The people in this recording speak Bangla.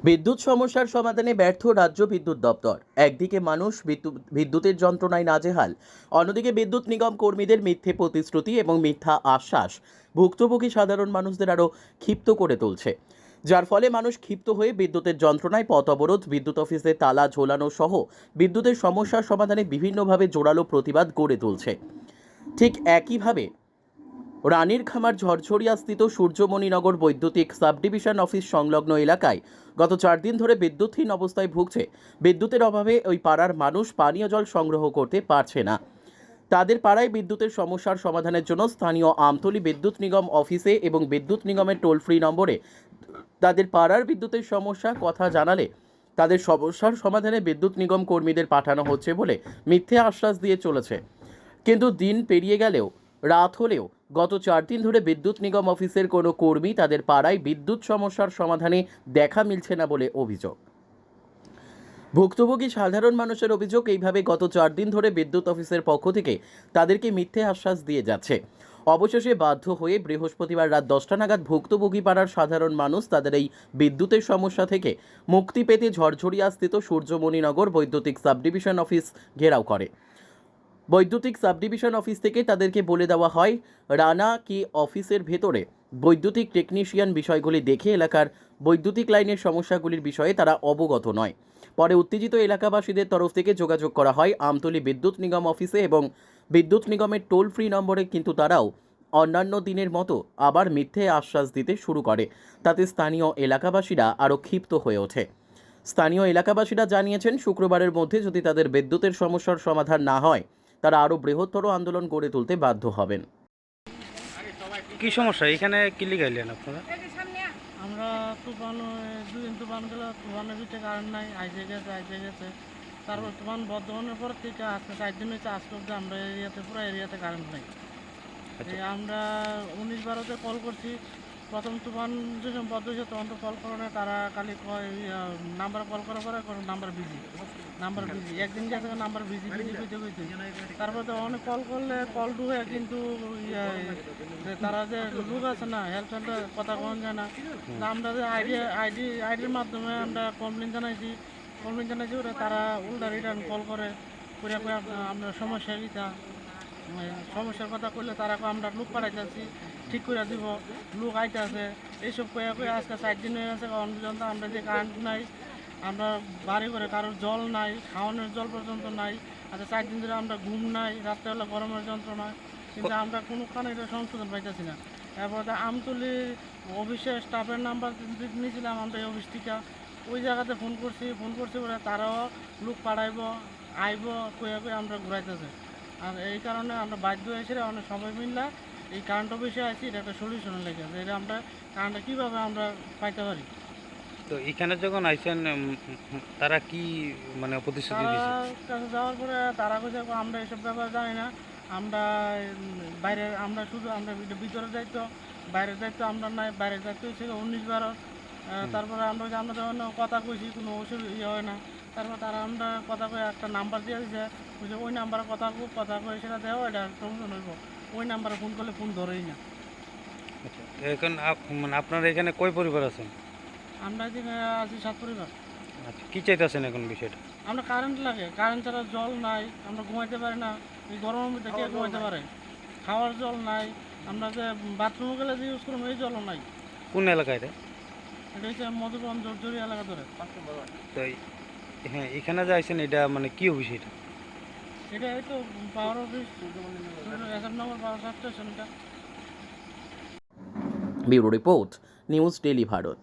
বিদ্যুৎ সমস্যার সমাধানে ব্যর্থ রাজ্য বিদ্যুৎ দপ্তর। একদিকে মানুষ বিদ্যুতের যন্ত্রণায় নাজেহাল, অন্যদিকে বিদ্যুৎ নিগম কর্মীদের মিথ্যে প্রতিশ্রুতি এবং মিথ্যা আশ্বাস ভুক্তভোগী সাধারণ মানুষদের আরও ক্ষিপ্ত করে তুলছে, যার ফলে মানুষ ক্ষিপ্ত হয়ে বিদ্যুতের যন্ত্রণায় পথ অবরোধ, বিদ্যুৎ অফিসে তালা ঝোলানো সহ বিদ্যুতের সমস্যার সমাধানে বিভিন্নভাবে জোরালো প্রতিবাদ গড়ে তুলছে। ঠিক একইভাবে রানীর খামার ঝরঝরিয়াস্থিত সূর্যমণিনগর বৈদ্যুতিক সাবডিভিশন অফিস সংলগ্ন এলাকায় গত 4 দিন ধরে বিদ্যুৎহীন অবস্থায় ভুগছে। বিদ্যুতের অভাবে ওই পাড়ার মানুষ পানীয় জল সংগ্রহ করতে পারছে না। তাদের পাড়ায় বিদ্যুতের সমস্যার সমাধানের জন্য স্থানীয় আমতলী বিদ্যুৎ নিগম অফিসে এবং বিদ্যুৎ নিগমের টোল ফ্রি নম্বরে তাদের পাড়ার বিদ্যুতের সমস্যা কথা জানালে তাদের সমস্যার সমাধানে বিদ্যুৎ নিগম কর্মীদের পাঠানো হচ্ছে বলে মিথ্যে আশ্বাস দিয়ে চলেছে। কিন্তু দিন পেরিয়ে গেলেও, রাত হলেও গত 4 দিন ধরে বিদ্যুৎ নিগম অফিসের কোনো কর্মী তাদের পাড়ায় বিদ্যুৎ সমস্যার সমাধানে দেখা মিলছে না বলে অভিযোগ। ভুক্তভোগী সাধারণ মানুষের অভিযোগ, এইভাবে গত 4 দিন ধরে বিদ্যুৎ অফিসের পক্ষ থেকে তাদেরকে মিথ্যে আশ্বাস দিয়ে যাচ্ছে। অবশেষে বাধ্য হয়ে বৃহস্পতিবার রাত 10টা নাগাদ ভুক্তভোগী পাড়ার সাধারণ মানুষ তাদের এই বিদ্যুতের সমস্যা থেকে মুক্তি পেতে ঝরঝরিয়াস্থিত সূর্যমণিনগর বৈদ্যুতিক সাবডিভিশন অফিস ঘেরাও করে। বৈদ্যুতিক সাবডিভিশন অফিস থেকে তাদেরকে বলে দেওয়া হয়, রানা কি অফিসের ভেতরে বৈদ্যুতিক টেকনিশিয়ান বিষয়গুলি দেখে এলাকার বৈদ্যুতিক লাইনের সমস্যাগুলির বিষয়ে তারা অবগত নয়। পরে উত্তেজিত এলাকাবাসীদের তরফ থেকে যোগাযোগ করা হয় আমতলী বিদ্যুৎ নিগম অফিসে এবং বিদ্যুৎ নিগমের টোল ফ্রি নম্বরে, কিন্তু তারাও অন্যান্য দিনের মতো আবার মিথ্যে আশ্বাস দিতে শুরু করে। তাতে স্থানীয় এলাকাবাসীরা আরও ক্ষিপ্ত হয়ে ওঠে। স্থানীয় এলাকাবাসীরা জানিয়েছেন, শুক্রবারের মধ্যে যদি তাদের বিদ্যুতের সমস্যার সমাধান না হয় তারা আরও বৃহত্তর আন্দোলন গড়ে তুলতে বাধ্য হবেন। কি সমস্যা এখানে কি লিগাইলেন আপনারা? আমরা তুফান দুদিন তুফান গেল, তুফানের ভিতরে কারেন্ট নাই, আইসে গেছে। তারপর তুফান বর্ধমানের পর থেকে আজকে 4 দিন হয়েছে, আজকে অব্দি আমরা এরিয়াতে পুরো এরিয়াতে কারেন্ট নাই। আমরা 19-12-তে কল করছি। প্রথম তুফান যখন বদ্ধ হয়েছে তখন তো কল করে না, তারা খালি নাম্বার কল করার পরে নাম্বার বিজি। একদিন গেছে নাম্বার বিজি হইতে। তারপর তো অনেক কল করলে কল ঢুকে, কিন্তু তারা যে লোক আছে না, হেল্প সেন্টার কথা কখন যায় না। আমরা যে আইডির মাধ্যমে আমরা কমপ্লেন জানাইছি ওরা তারা উল্টা রিটার্ন কল করে আমরা সমস্যার কথা কইলে তারা আমরা লোক পাঠাইতেছি, ঠিক করে দিব, লোক আইতে আছে, এইসব কয়ে আজকে 4 দিন হয়ে গেছে। পর্যন্ত আমরা যে কারেন্ট নাই, আমরা বাড়ি করে কারোর জল নাই, খাওয়ানোর জল পর্যন্ত নাই। আচ্ছা 4 দিন ধরে আমরা ঘুম নাই, রাত্রেবেলা গরমের যন্ত্রণা, কিন্তু আমরা কোনো কারণে এটা সংশোধন পাইতেছি না। এরপর আমতলী অফিসের স্টাফের নাম্বার নিয়েছিলাম আমরা, এই অফিস থেকে ওই জায়গাতে ফোন করছি বলে তারাও লোক পাঠাইব আইব কয়ে আমরা ঘুরাইতেছে। আর এই কারণে আমরা বাধ্য হয়েছি অনেক সবাই মিললে এই কারেন্ট অফিসে আছি, এটা একটা সলিউশনের লেগে আছে। এটা আমরা কারেন্টটা কীভাবে আমরা পাইতে পারি। তো এখানে যখন আইছেন তারা কি মানে প্রতিশ্রুতি দিয়েছে? কাছে যাওয়ার পরে তারা কইছে আমরা এসব ব্যাপার জানি না, আমরা বাইরে, আমরা শুধু আমরা ভিতরে দায়িত্ব, বাইরের দায়িত্ব আমরা নাই। বাইরের দায়িত্ব হচ্ছে 19-12। তারপরে আমরা যখন কথা কইছি কোনো ইয়ে হয় না। তারপর তারা আমরা কথা কয়ে একটা নাম্বার দিয়ে দিয়েছে, বুঝে ওই নাম্বারে কথা কয়ে সেটা দেওয়া, এটা প্রমোশন হইব। ওই নাম্বারে ফোন করলে ফোন ধরেই না। আচ্ছা, এখন মানে আপনারা এখানে কয় পরিবার আছেন? আমরা এদিকে আছি 7 পরিবার। আচ্ছা, কি চাইতেছেন এখন বিষয়টা? আমরা কারেন্ট লাগে, কারেন্ট ছাড়া জল নাই, আমরা ঘুমাইতে পারি না। এই গরমের মধ্যে কে ঘুমাইতে পারে? খাওয়ার জল নাই, আমরা যে বাথরুমে গেলে যে ইউজ করবো এই জলও নাই। কোন এলাকায় এটা? এটা হচ্ছে মধুবন জর্জরি এলাকা ধরে। তো হ্যাঁ, এখানে যে আইছেন এটা মানে কি অফিস এটা? এটা এই তো পাওয়ার অফিস, এসএফনগর পাওয়ার সাব স্টেশন। এটা bureau report, news daily Bharat.